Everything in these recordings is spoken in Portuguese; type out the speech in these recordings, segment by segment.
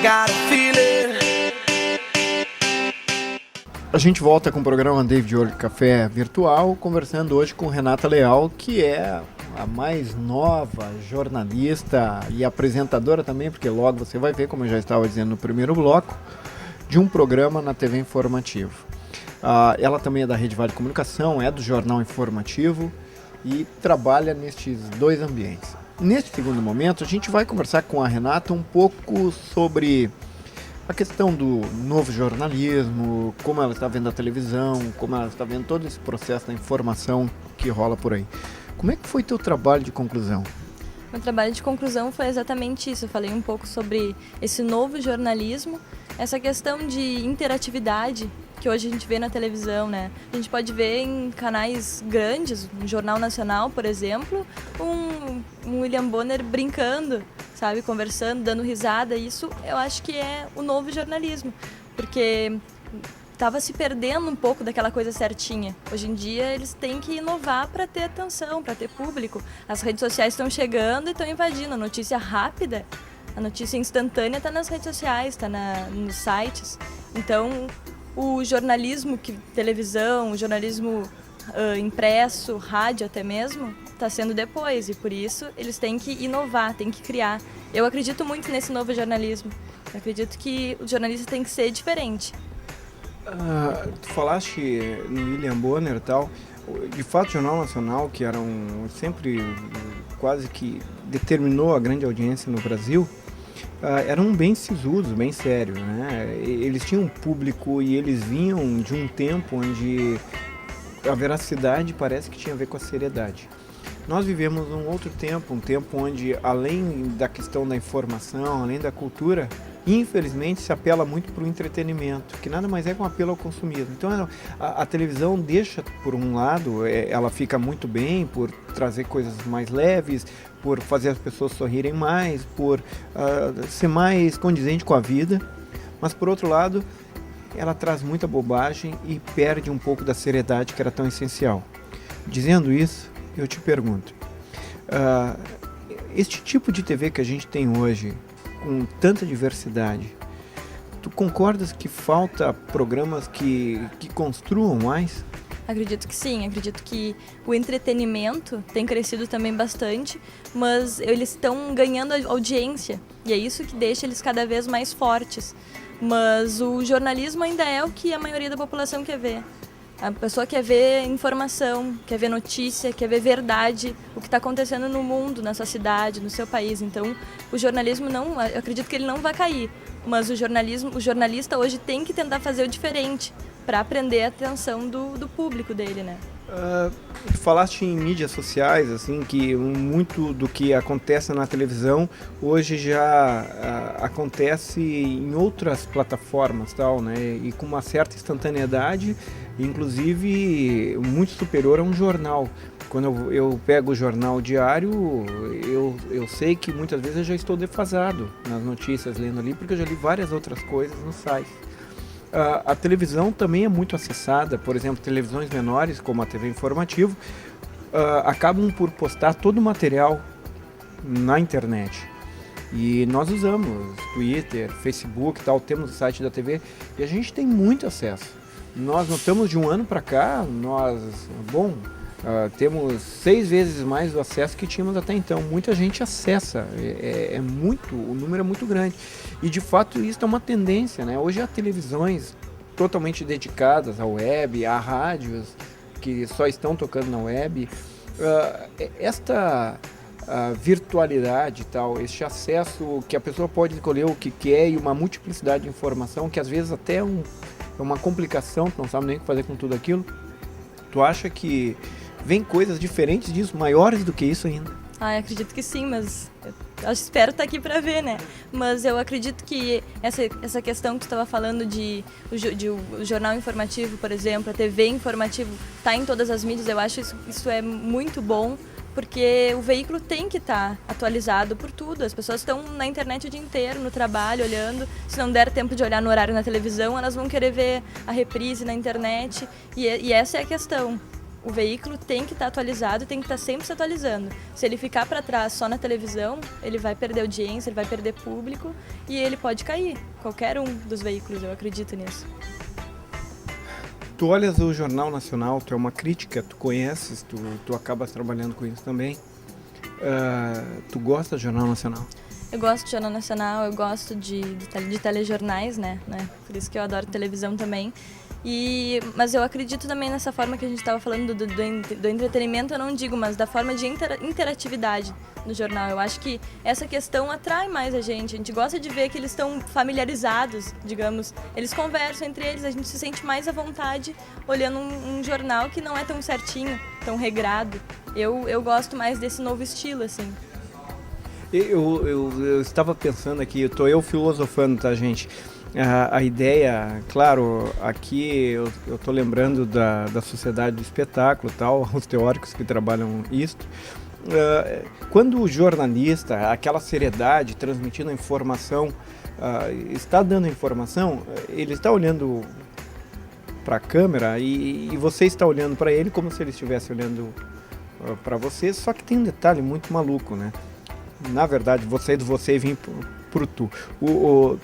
got a feeling. A gente volta com o programa David Olho Café Virtual, conversando hoje com Renata Leal, que é a mais nova jornalista e apresentadora também, porque logo você vai ver, como eu já estava dizendo no primeiro bloco, de um programa na TV Informativo. Ela também é da Rede Vale Comunicação, é do Jornal Informativo e trabalha nestes dois ambientes. Neste segundo momento, a gente vai conversar com a Renata um pouco sobre a questão do novo jornalismo, como ela está vendo a televisão, como ela está vendo todo esse processo da informação que rola por aí. Como é que foi teu trabalho de conclusão? Meu trabalho de conclusão foi exatamente isso. Eu falei um pouco sobre esse novo jornalismo, essa questão de interatividade que hoje a gente vê na televisão, né? A gente pode ver em canais grandes, no Jornal Nacional, por exemplo, um William Bonner brincando, sabe? Conversando, dando risada. Isso eu acho que é o novo jornalismo, porque estava se perdendo um pouco daquela coisa certinha. Hoje em dia eles têm que inovar para ter atenção, para ter público. As redes sociais estão chegando e estão invadindo. A notícia rápida, a notícia instantânea está nas redes sociais, está nos sites. Então, o jornalismo, televisão, o jornalismo impresso, rádio até mesmo, está sendo depois. E por isso eles têm que inovar, têm que criar. Eu acredito muito nesse novo jornalismo. Eu acredito que o jornalista tem que ser diferente. Tu falaste no William Bonner e tal, de fato o Jornal Nacional, que era sempre quase que determinou a grande audiência no Brasil, eram bem sisudos, bem sérios, né? Eles tinham um público e eles vinham de um tempo onde a veracidade parece que tinha a ver com a seriedade. Nós vivemos um outro tempo, um tempo onde além da questão da informação, além da cultura, infelizmente se apela muito para o entretenimento, que nada mais é que um apelo ao consumismo. Então a televisão deixa, por um lado, ela fica muito bem por trazer coisas mais leves, por fazer as pessoas sorrirem mais, por ser mais condizente com a vida, mas por outro lado, ela traz muita bobagem e perde um pouco da seriedade que era tão essencial. Dizendo isso, eu te pergunto, este tipo de TV que a gente tem hoje, com tanta diversidade, tu concordas que falta programas que construam mais? Acredito que sim, acredito que o entretenimento tem crescido também bastante, mas eles estão ganhando audiência e é isso que deixa eles cada vez mais fortes. Mas o jornalismo ainda é o que a maioria da população quer ver. A pessoa quer ver informação, quer ver notícia, quer ver verdade, o que está acontecendo no mundo, na sua cidade, no seu país. Então, o jornalismo eu acredito que ele não vai cair, mas o jornalista hoje tem que tentar fazer o diferente para prender a atenção do público dele, né? Falaste em mídias sociais, assim, que muito do que acontece na televisão hoje já acontece em outras plataformas, tal, né? E com uma certa instantaneidade, inclusive muito superior a um jornal. Quando eu pego o jornal diário, eu sei que muitas vezes eu já estou defasado nas notícias lendo ali, porque eu já li várias outras coisas no site. A televisão também é muito acessada, por exemplo, televisões menores, como a TV Informativo, acabam por postar todo o material na internet. E nós usamos Twitter, Facebook e tal, temos o site da TV e a gente tem muito acesso. Nós notamos de um ano para cá, temos 6 vezes mais o acesso que tínhamos até então. Muita gente acessa, o número é muito grande. E de fato isso é uma tendência, né? Hoje há televisões totalmente dedicadas à web, há rádios que só estão tocando na web. Esta virtualidade e tal, este acesso que a pessoa pode escolher o que quer e uma multiplicidade de informação que às vezes até é uma complicação, tu não sabe nem o que fazer com tudo aquilo. Tu acha que vem coisas diferentes disso, maiores do que isso ainda? Eu acredito que sim, mas eu espero estar aqui para ver, né? Mas eu acredito que essa questão que tu estava falando de o jornal informativo, por exemplo, a TV informativo, tá em todas as mídias, eu acho isso é muito bom, porque o veículo tem que estar atualizado por tudo. As pessoas estão na internet o dia inteiro, no trabalho, olhando. Se não der tempo de olhar no horário na televisão, elas vão querer ver a reprise na internet. E essa é a questão. o veículo tem que estar atualizado e tem que estar sempre se atualizando. Se ele ficar para trás só na televisão, ele vai perder audiência, ele vai perder público e ele pode cair. Qualquer um dos veículos, eu acredito nisso. Tu olhas o Jornal Nacional, tu é uma crítica, tu conheces, tu acabas trabalhando com isso também. Tu gosta do Jornal Nacional? Eu gosto de Jornal Nacional, eu gosto de telejornais, né? Por isso que eu adoro televisão também. Mas eu acredito também nessa forma que a gente estava falando do entretenimento, eu não digo, mas da forma de interatividade no jornal. Eu acho que essa questão atrai mais a gente gosta de ver que eles estão familiarizados, digamos, eles conversam entre eles, a gente se sente mais à vontade olhando um jornal que não é tão certinho, tão regrado. Eu gosto mais desse novo estilo, assim. Eu estava pensando aqui, eu filosofando, tá, gente? A ideia, claro, aqui eu estou lembrando da sociedade do espetáculo, tal, os teóricos que trabalham isso. Quando o jornalista, aquela seriedade, transmitindo a informação, está dando informação, ele está olhando para a câmera e você está olhando para ele como se ele estivesse olhando para você, só que tem um detalhe muito maluco, né? Na verdade, você do você vem pro tu.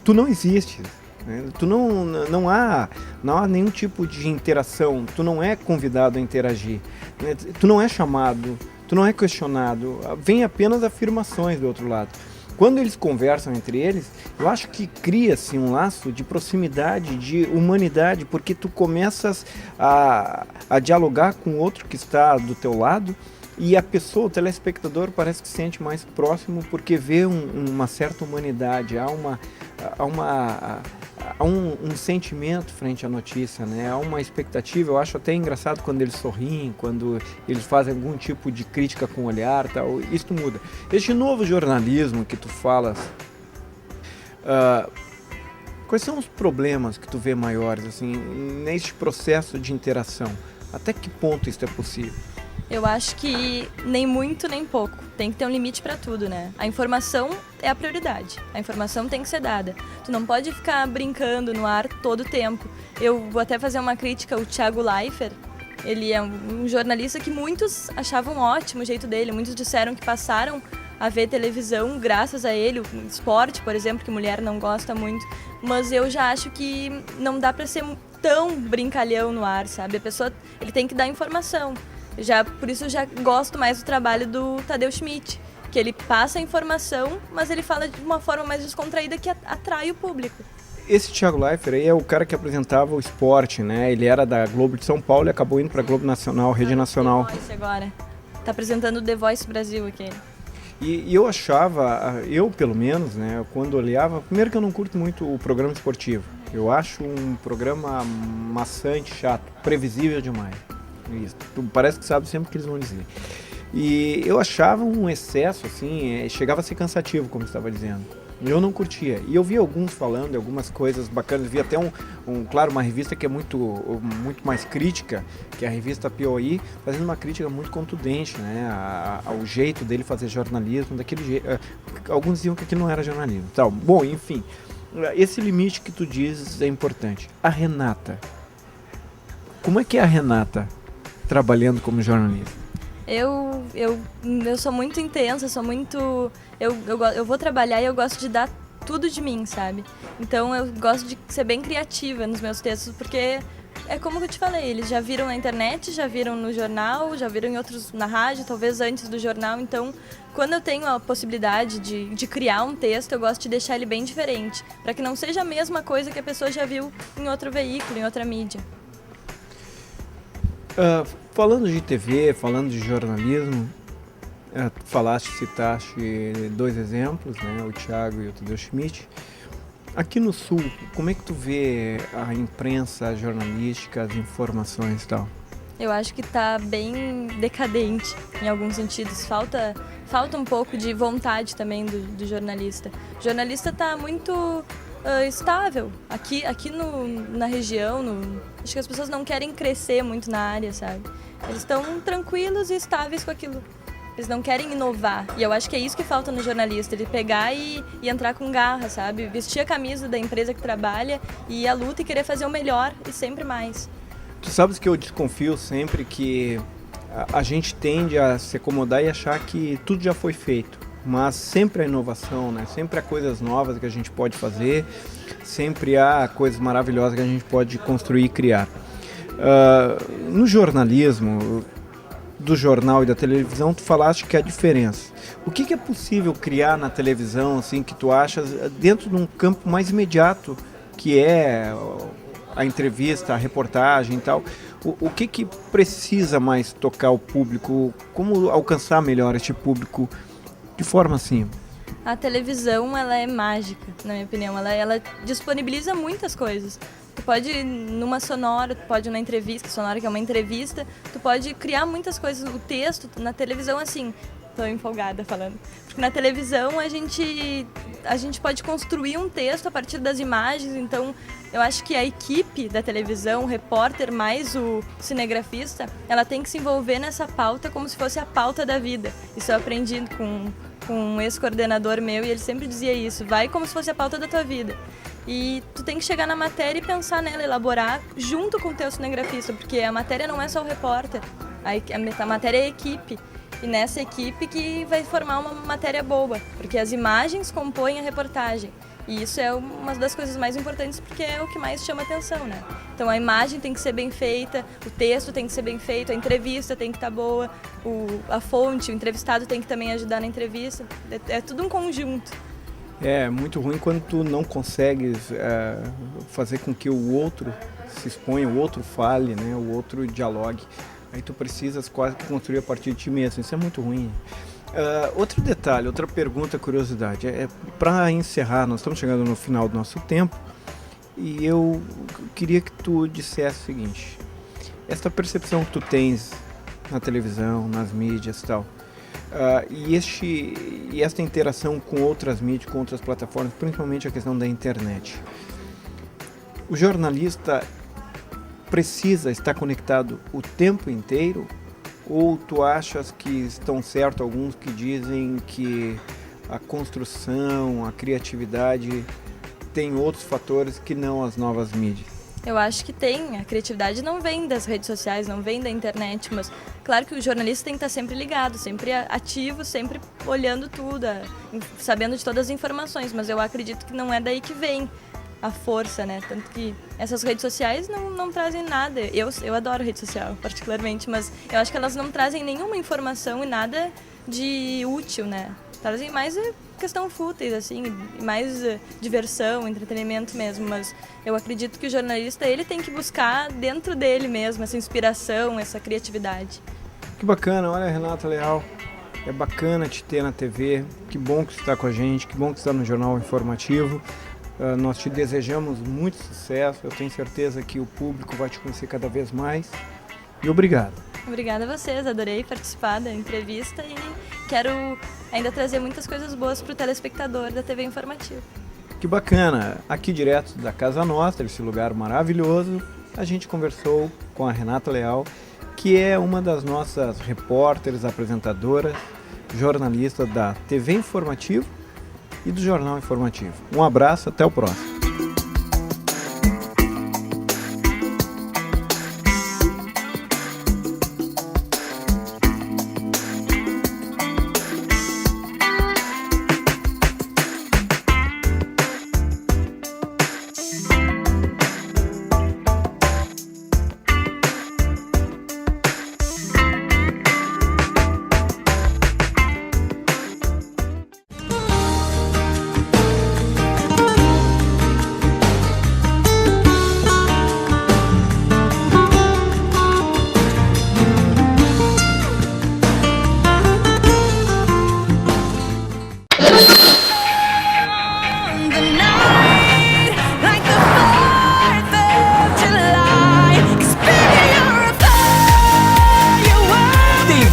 Tu não existe, né? Tu não há nenhum tipo de interação, tu não é convidado a interagir, né? Tu não é chamado, tu não é questionado, vem apenas afirmações do outro lado. Quando eles conversam entre eles, eu acho que cria-se um laço de proximidade, de humanidade, porque tu começas a dialogar com o outro que está do teu lado e a pessoa, o telespectador, parece que se sente mais próximo porque vê uma certa humanidade, há um sentimento frente à notícia, né? Há uma expectativa. Eu acho até engraçado quando eles sorriem, quando eles fazem algum tipo de crítica com o olhar, tal. Isso muda. Este novo jornalismo que tu falas, quais são os problemas que tu vê maiores, assim, neste processo de interação? Até que ponto isso é possível? Eu acho que nem muito nem pouco. Tem que ter um limite para tudo, né? A informação é a prioridade. A informação tem que ser dada. Tu não pode ficar brincando no ar todo o tempo. Eu vou até fazer uma crítica ao Thiago Leifert. Ele é um jornalista que muitos achavam ótimo o jeito dele. Muitos disseram que passaram a ver televisão graças a ele. O esporte, por exemplo, que mulher não gosta muito. Mas eu já acho que não dá para ser tão brincalhão no ar, sabe? A pessoa, ele tem que dar informação. Por isso eu já gosto mais do trabalho do Tadeu Schmidt, que ele passa a informação, mas ele fala de uma forma mais descontraída que atrai o público. Esse Thiago Leifert aí é o cara que apresentava o esporte, né? Ele era da Globo de São Paulo e acabou indo pra Globo Nacional, Rede Nacional. The Voice agora. Tá apresentando o The Voice Brasil aqui. E eu achava, eu pelo menos, né, quando olhava, primeiro que eu não curto muito o programa esportivo. Eu acho um programa maçante, chato, previsível demais. Isso. Parece que sabe sempre o que eles vão dizer. E eu achava um excesso, assim, chegava a ser cansativo, como você estava dizendo. Eu não curtia. E eu vi alguns falando, algumas coisas bacanas. Vi até claro, uma revista que é muito mais crítica, que é a revista POI, fazendo uma crítica muito contundente, né, ao jeito dele fazer jornalismo, daquele jeito. Alguns diziam que aquilo não era jornalismo. Tal. Bom, enfim, esse limite que tu dizes é importante. A Renata. Como é que é a Renata trabalhando como jornalista? Eu sou muito intensa, eu vou trabalhar e eu gosto de dar tudo de mim, sabe? Então eu gosto de ser bem criativa nos meus textos, porque é como eu te falei, eles já viram na internet, já viram no jornal, já viram em outros na rádio, talvez antes do jornal. Então, quando eu tenho a possibilidade de criar um texto, eu gosto de deixar ele bem diferente, para que não seja a mesma coisa que a pessoa já viu em outro veículo, em outra mídia. Falando de TV, falando de jornalismo, citaste dois exemplos, né, o Thiago e o Tadeu Schmidt. Aqui no Sul, como é que tu vê a imprensa, a jornalística, as informações e tal? Eu acho que está bem decadente em alguns sentidos. Falta um pouco de vontade também do jornalista. O jornalista está muito estável. Aqui na região, acho que as pessoas não querem crescer muito na área, sabe? Eles estão tranquilos e estáveis com aquilo. Eles não querem inovar. E eu acho que é isso que falta no jornalista, ele pegar e entrar com garra, sabe? Vestir a camisa da empresa que trabalha e ir à luta e querer fazer o melhor e sempre mais. Tu sabes que eu desconfio sempre que a gente tende a se acomodar e achar que tudo já foi feito, mas sempre há inovação, né? Sempre há coisas novas que a gente pode fazer, sempre há coisas maravilhosas que a gente pode construir e criar. No jornalismo, do jornal e da televisão, tu falaste que há diferença. O que é possível criar na televisão, assim, que tu achas, dentro de um campo mais imediato, que é a entrevista, a reportagem e tal? O que precisa mais tocar o público? Como alcançar melhor este público de forma assim? A televisão, ela é mágica, na minha opinião. Ela disponibiliza muitas coisas. Tu pode, numa sonora, tu pode, numa entrevista, sonora que é uma entrevista, tu pode criar muitas coisas. O texto, na televisão, assim, tô empolgada falando. Porque na televisão a gente pode construir um texto a partir das imagens, então eu acho que a equipe da televisão, o repórter mais o cinegrafista, ela tem que se envolver nessa pauta como se fosse a pauta da vida. Isso eu aprendi com um ex-coordenador meu e ele sempre dizia isso, vai como se fosse a pauta da tua vida. E tu tem que chegar na matéria e pensar nela, elaborar junto com o teu cinegrafista, porque a matéria não é só o repórter, a matéria é a equipe. E nessa equipe que vai formar uma matéria boa, porque as imagens compõem a reportagem. E isso é uma das coisas mais importantes, porque é o que mais chama atenção, né? Então a imagem tem que ser bem feita, o texto tem que ser bem feito, a entrevista tem que estar boa, a fonte, o entrevistado tem que também ajudar na entrevista. É tudo um conjunto. É muito ruim quando tu não consegues fazer com que o outro se exponha, o outro fale, né? O outro dialogue. Aí tu precisas quase construir a partir de ti mesmo. Isso é muito ruim. Outro detalhe, outra pergunta, curiosidade. Para encerrar, nós estamos chegando no final do nosso tempo e eu queria que tu dissesse o seguinte. Esta percepção que tu tens na televisão, nas mídias e tal, e esta interação com outras mídias, com outras plataformas, principalmente a questão da internet. O jornalista precisa estar conectado o tempo inteiro? Ou tu achas que estão certos alguns que dizem que a construção, a criatividade tem outros fatores que não as novas mídias? Eu acho que tem. A criatividade não vem das redes sociais, não vem da internet, mas claro que o jornalista tem que estar sempre ligado, sempre ativo, sempre olhando tudo, sabendo de todas as informações, mas eu acredito que não é daí que vem a força, né? Tanto que essas redes sociais não trazem nada. Eu adoro rede social, particularmente, mas eu acho que elas não trazem nenhuma informação e nada de útil, né? Trazem mais questão fúteis, assim, mais diversão, entretenimento mesmo, mas eu acredito que o jornalista, ele tem que buscar dentro dele mesmo essa inspiração, essa criatividade. Que bacana, olha, Renata Leal, é bacana te ter na TV, que bom que você está com a gente, que bom que você está no Jornal Informativo. Nós te desejamos muito sucesso, eu tenho certeza que o público vai te conhecer cada vez mais. E obrigado. Obrigada a vocês, adorei participar da entrevista e quero ainda trazer muitas coisas boas para o telespectador da TV Informativa. Que bacana! Aqui direto da Casa Nostra, esse lugar maravilhoso, a gente conversou com a Renata Leal, que é uma das nossas repórteres, apresentadoras, jornalista da TV Informativo e do Jornal Informativo. Um abraço, até o próximo.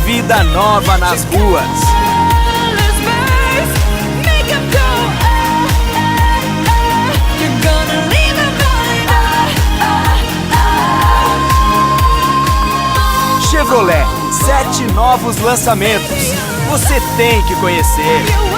Vida nova nas ruas. Chevrolet, 7 novos lançamentos. Você tem que conhecer.